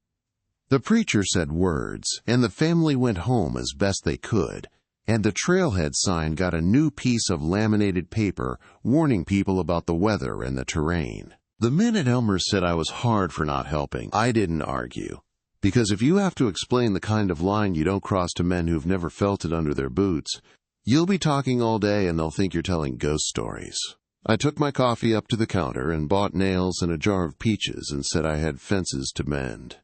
The preacher said words, and the family went home as best they could, and the trailhead sign got a new piece of laminated paper warning people about the weather and the terrain. The men at Elmer said I was hard for not helping. I didn't argue, because if you have to explain the kind of line you don't cross to men who've never felt it under their boots, you'll be talking all day and they'll think you're telling ghost stories. I took my coffee up to the counter and bought nails and a jar of peaches and said I had fences to mend.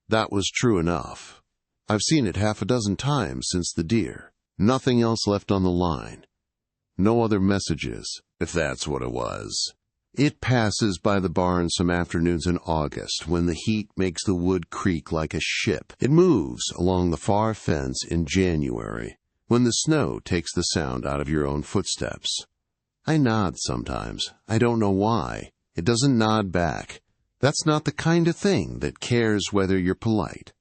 That was true enough. I've seen it 6 times since the deer. Nothing else left on the line. No other messages, if that's what it was. It passes by the barn some afternoons in August when the heat makes the wood creak like a ship. It moves along the far fence in January, When the snow takes the sound out of your own footsteps. I nod sometimes. I don't know why. It doesn't nod back. That's not the kind of thing that cares whether you're polite.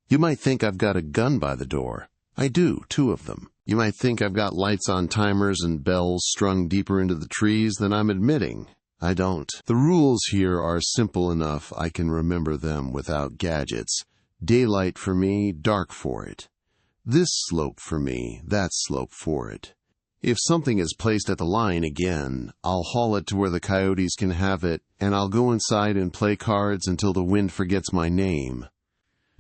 You might think I've got a gun by the door. I do, 2 of them. You might think I've got lights on timers and bells strung deeper into the trees than I'm admitting. I don't. The rules here are simple enough I can remember them without gadgets. Daylight for me, dark for it. This slope for me, that slope for it. If something is placed at the line again, I'll haul it to where the coyotes can have it, and I'll go inside and play cards until the wind forgets my name.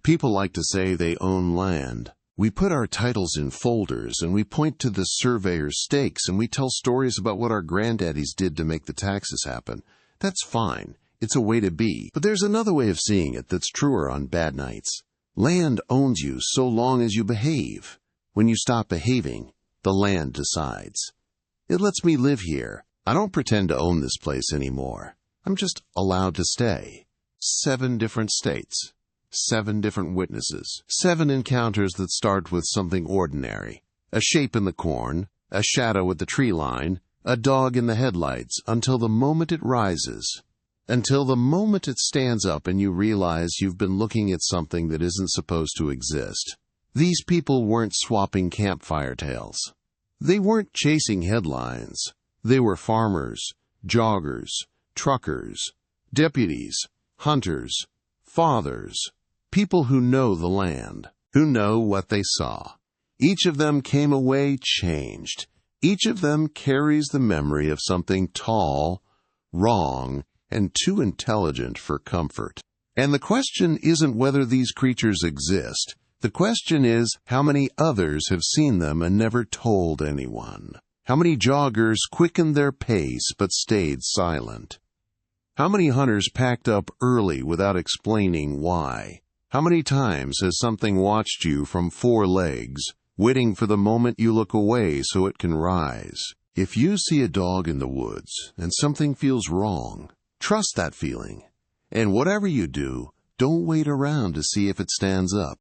People like to say they own land. We put our titles in folders, and we point to the surveyor's stakes, and we tell stories about what our granddaddies did to make the taxes happen. That's fine. It's a way to be. But there's another way of seeing it that's truer on bad nights. Land owns you so long as you behave. When you stop behaving, the land decides. It lets me live here. I don't pretend to own this place anymore. I'm just allowed to stay. 7 different states. 7 different witnesses. 7 encounters that start with something ordinary. A shape in the corn, a shadow at the tree line, a dog in the headlights, until the moment it rises. Until the moment it stands up and you realize you've been looking at something that isn't supposed to exist. These people weren't swapping campfire tales. They weren't chasing headlines. They were farmers, joggers, truckers, deputies, hunters, fathers, people who know the land, who know what they saw. Each of them came away changed. Each of them carries the memory of something tall, wrong, and too intelligent for comfort. And the question isn't whether these creatures exist. The question is how many others have seen them and never told anyone. How many joggers quickened their pace but stayed silent. How many hunters packed up early without explaining why? How many times has something watched you from 4 legs, waiting for the moment you look away so it can rise? If you see a dog in the woods and something feels wrong, trust that feeling. And whatever you do, don't wait around to see if it stands up.